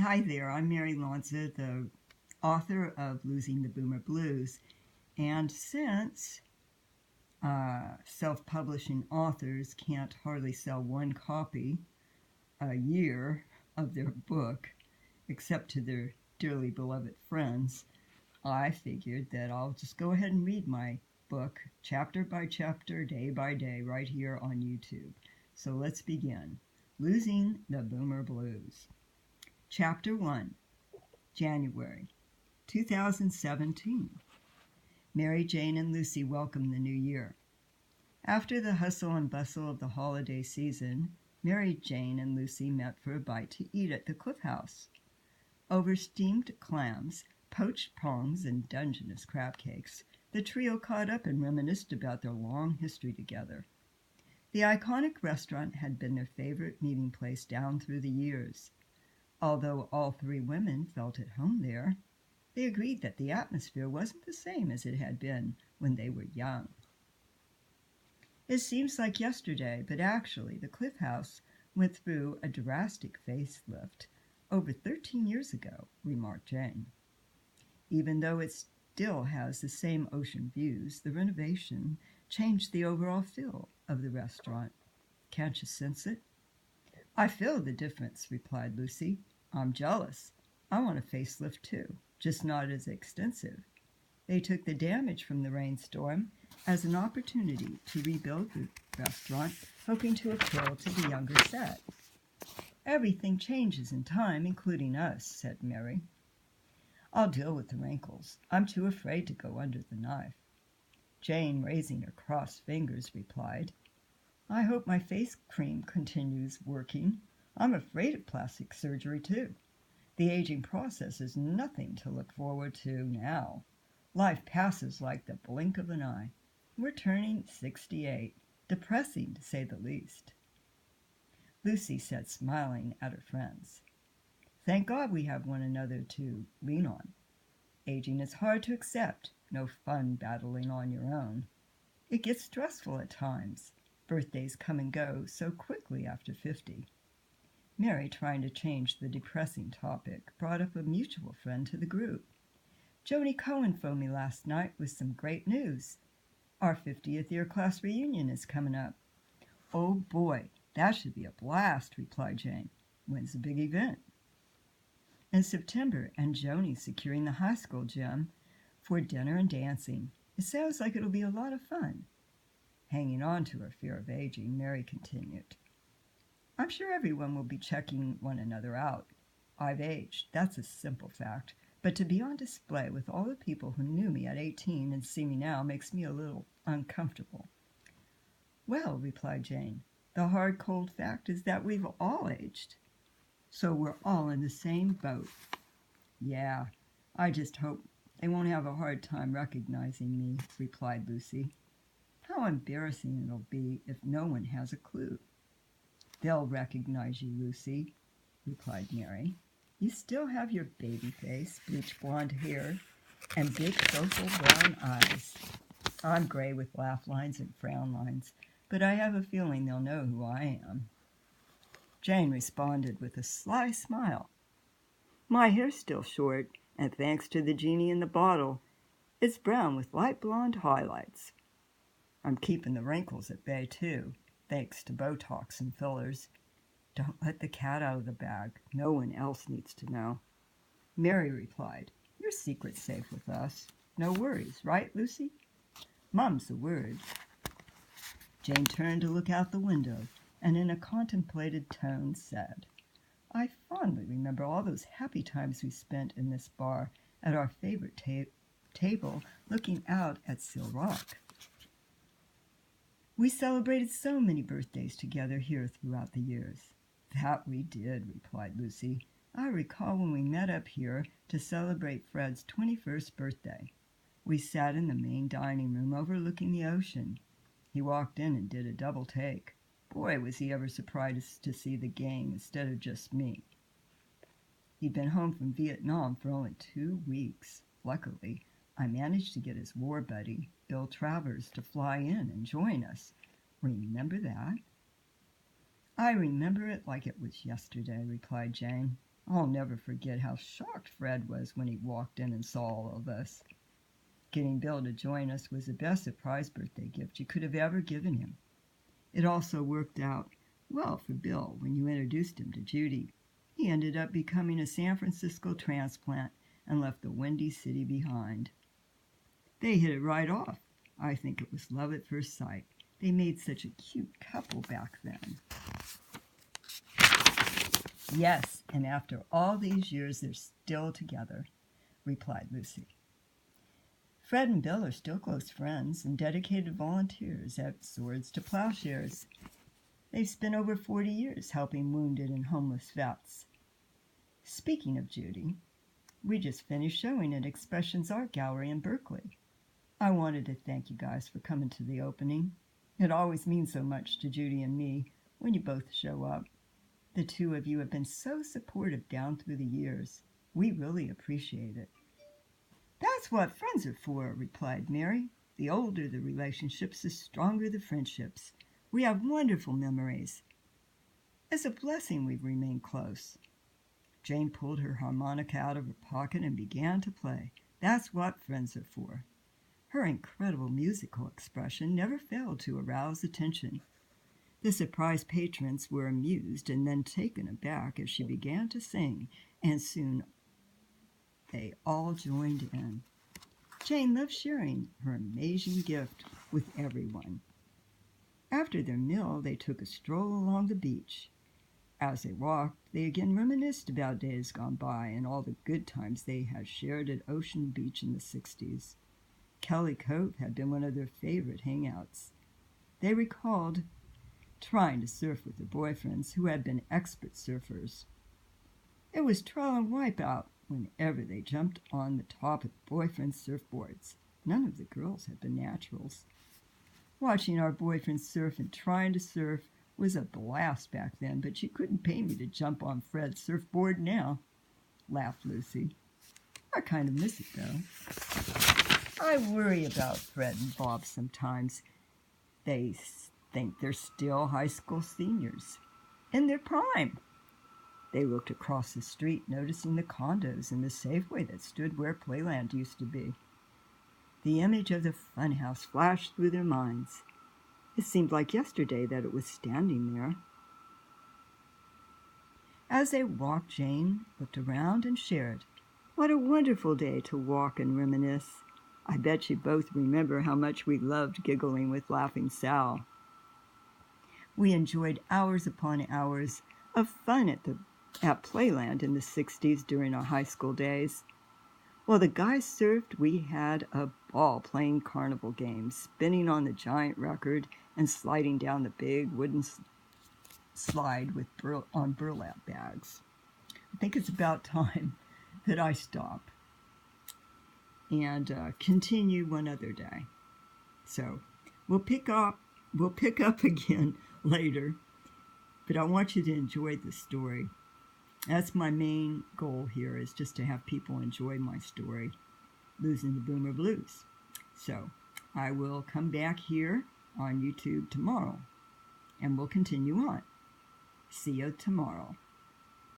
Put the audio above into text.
Hi there, I'm Mary Lanza, the author of Losing the Boomer Blues. And since self publishing authors can't hardly sell one copy a year of their book, except to their dearly beloved friends, I figured that I'll just go ahead and read my book chapter by chapter, day by day, right here on YouTube. So let's begin. Losing the Boomer Blues. Chapter 1, January 2017. Mary Jane and Lucy welcomed the new year. After the hustle and bustle of the holiday season, Mary Jane and Lucy met for a bite to eat at the Cliff House. Over steamed clams, poached prongs, and Dungeness crab cakes, the trio caught up and reminisced about their long history together. The iconic restaurant had been their favorite meeting place down through the years. Although all three women felt at home there, they agreed that the atmosphere wasn't the same as it had been when they were young. It seems like yesterday, but actually the Cliff House went through a drastic facelift over 13 years ago, remarked Jane. Even though it still has the same ocean views, the renovation changed the overall feel of the restaurant. Can't you sense it? I feel the difference, replied Lucy. I'm jealous. I want a facelift too, just not as extensive. They took the damage from the rainstorm as an opportunity to rebuild the restaurant, hoping to appeal to the younger set. Everything changes in time, including us, said Mary. I'll deal with the wrinkles. I'm too afraid to go under the knife. Jane, raising her crossed fingers, replied, I hope my face cream continues working. I'm afraid of plastic surgery, too. The aging process is nothing to look forward to now. Life passes like the blink of an eye. We're turning 68. Depressing, to say the least. Lucy said, smiling at her friends. Thank God we have one another to lean on. Aging is hard to accept. No fun battling on your own. It gets stressful at times. Birthdays come and go so quickly after 50. Mary, trying to change the depressing topic, brought up a mutual friend to the group. Joni Cohen phoned me last night with some great news. Our 50th year class reunion is coming up. Oh boy, that should be a blast, replied Jane. When's the big event? In September, and Joni's securing the high school gym for dinner and dancing. It sounds like it'll be a lot of fun. Hanging on to her fear of aging, Mary continued. I'm sure everyone will be checking one another out. I've aged, that's a simple fact, but to be on display with all the people who knew me at 18 and see me now makes me a little uncomfortable. Well, replied Jane, the hard, cold fact is that we've all aged. So we're all in the same boat. Yeah, I just hope they won't have a hard time recognizing me, replied Lucy. How embarrassing it'll be if no one has a clue. They'll recognize you, Lucy, replied Mary. You still have your baby face, bleached blonde hair, and big social brown eyes. I'm gray with laugh lines and frown lines, but I have a feeling they'll know who I am. Jane responded with a sly smile. My hair's still short, and thanks to the genie in the bottle, it's brown with light blonde highlights. I'm keeping the wrinkles at bay, too, thanks to Botox and fillers. Don't let the cat out of the bag. No one else needs to know. Mary replied, Your secret's safe with us. No worries, right, Lucy? Mum's the word. Jane turned to look out the window, and in a contemplative tone said, I fondly remember all those happy times we spent in this bar at our favorite table looking out at Seal Rock. We celebrated so many birthdays together here throughout the years. That we did, replied Lucy. I recall when we met up here to celebrate Fred's 21st birthday. We sat in the main dining room overlooking the ocean. He walked in and did a double take. Boy, was he ever surprised to see the gang instead of just me. He'd been home from Vietnam for only 2 weeks. Luckily, I managed to get his war buddy, Bill Travers, to fly in and join us. Remember that? I remember it like it was yesterday, replied Jane. I'll never forget how shocked Fred was when he walked in and saw all of us. Getting Bill to join us was the best surprise birthday gift you could have ever given him. It also worked out well for Bill when you introduced him to Judy. He ended up becoming a San Francisco transplant and left the Windy City behind. They hit it right off. I think it was love at first sight. They made such a cute couple back then. Yes, and after all these years, they're still together, replied Lucy. Fred and Bill are still close friends and dedicated volunteers at Swords to Plowshares. They've spent over 40 years helping wounded and homeless vets. Speaking of Judy, we just finished showing at Expressions Art Gallery in Berkeley. I wanted to thank you guys for coming to the opening. It always means so much to Judy and me when you both show up. The two of you have been so supportive down through the years. We really appreciate it. That's what friends are for, replied Mary. The older the relationships, the stronger the friendships. We have wonderful memories. It's a blessing we've remained close. Jane pulled her harmonica out of her pocket and began to play. That's what friends are for. Her incredible musical expression never failed to arouse attention. The surprised patrons were amused and then taken aback as she began to sing, and soon they all joined in. Jane loved sharing her amazing gift with everyone. After their meal, they took a stroll along the beach. As they walked, they again reminisced about days gone by and all the good times they had shared at Ocean Beach in the 60s. Kelly Cove had been one of their favorite hangouts. They recalled trying to surf with their boyfriends who had been expert surfers. It was trial and wipeout whenever they jumped on the top of the boyfriends' surfboards. None of the girls had been naturals. Watching our boyfriends surf and trying to surf was a blast back then, but you couldn't pay me to jump on Fred's surfboard now, laughed Lucy. I kind of miss it, though. I worry about Fred and Bob sometimes. They think they're still high school seniors, in their prime. They looked across the street, noticing the condos and the Safeway that stood where Playland used to be. The image of the funhouse flashed through their minds. It seemed like yesterday that it was standing there. As they walked, Jane looked around and shared, "What a wonderful day to walk and reminisce. I bet you both remember how much we loved giggling with Laughing Sal. We enjoyed hours upon hours of fun at Playland in the 60s during our high school days. While the guys surfed, we had a ball playing carnival games, spinning on the giant record and sliding down the big wooden slide with on burlap bags. I think it's about time that I stop and continue one other day. So we'll pick up again later, but I want you to enjoy the story. That's my main goal here, is just to have people enjoy my story, Losing the Boomer Blues. So I will come back here on YouTube tomorrow, and we'll continue on. See you tomorrow.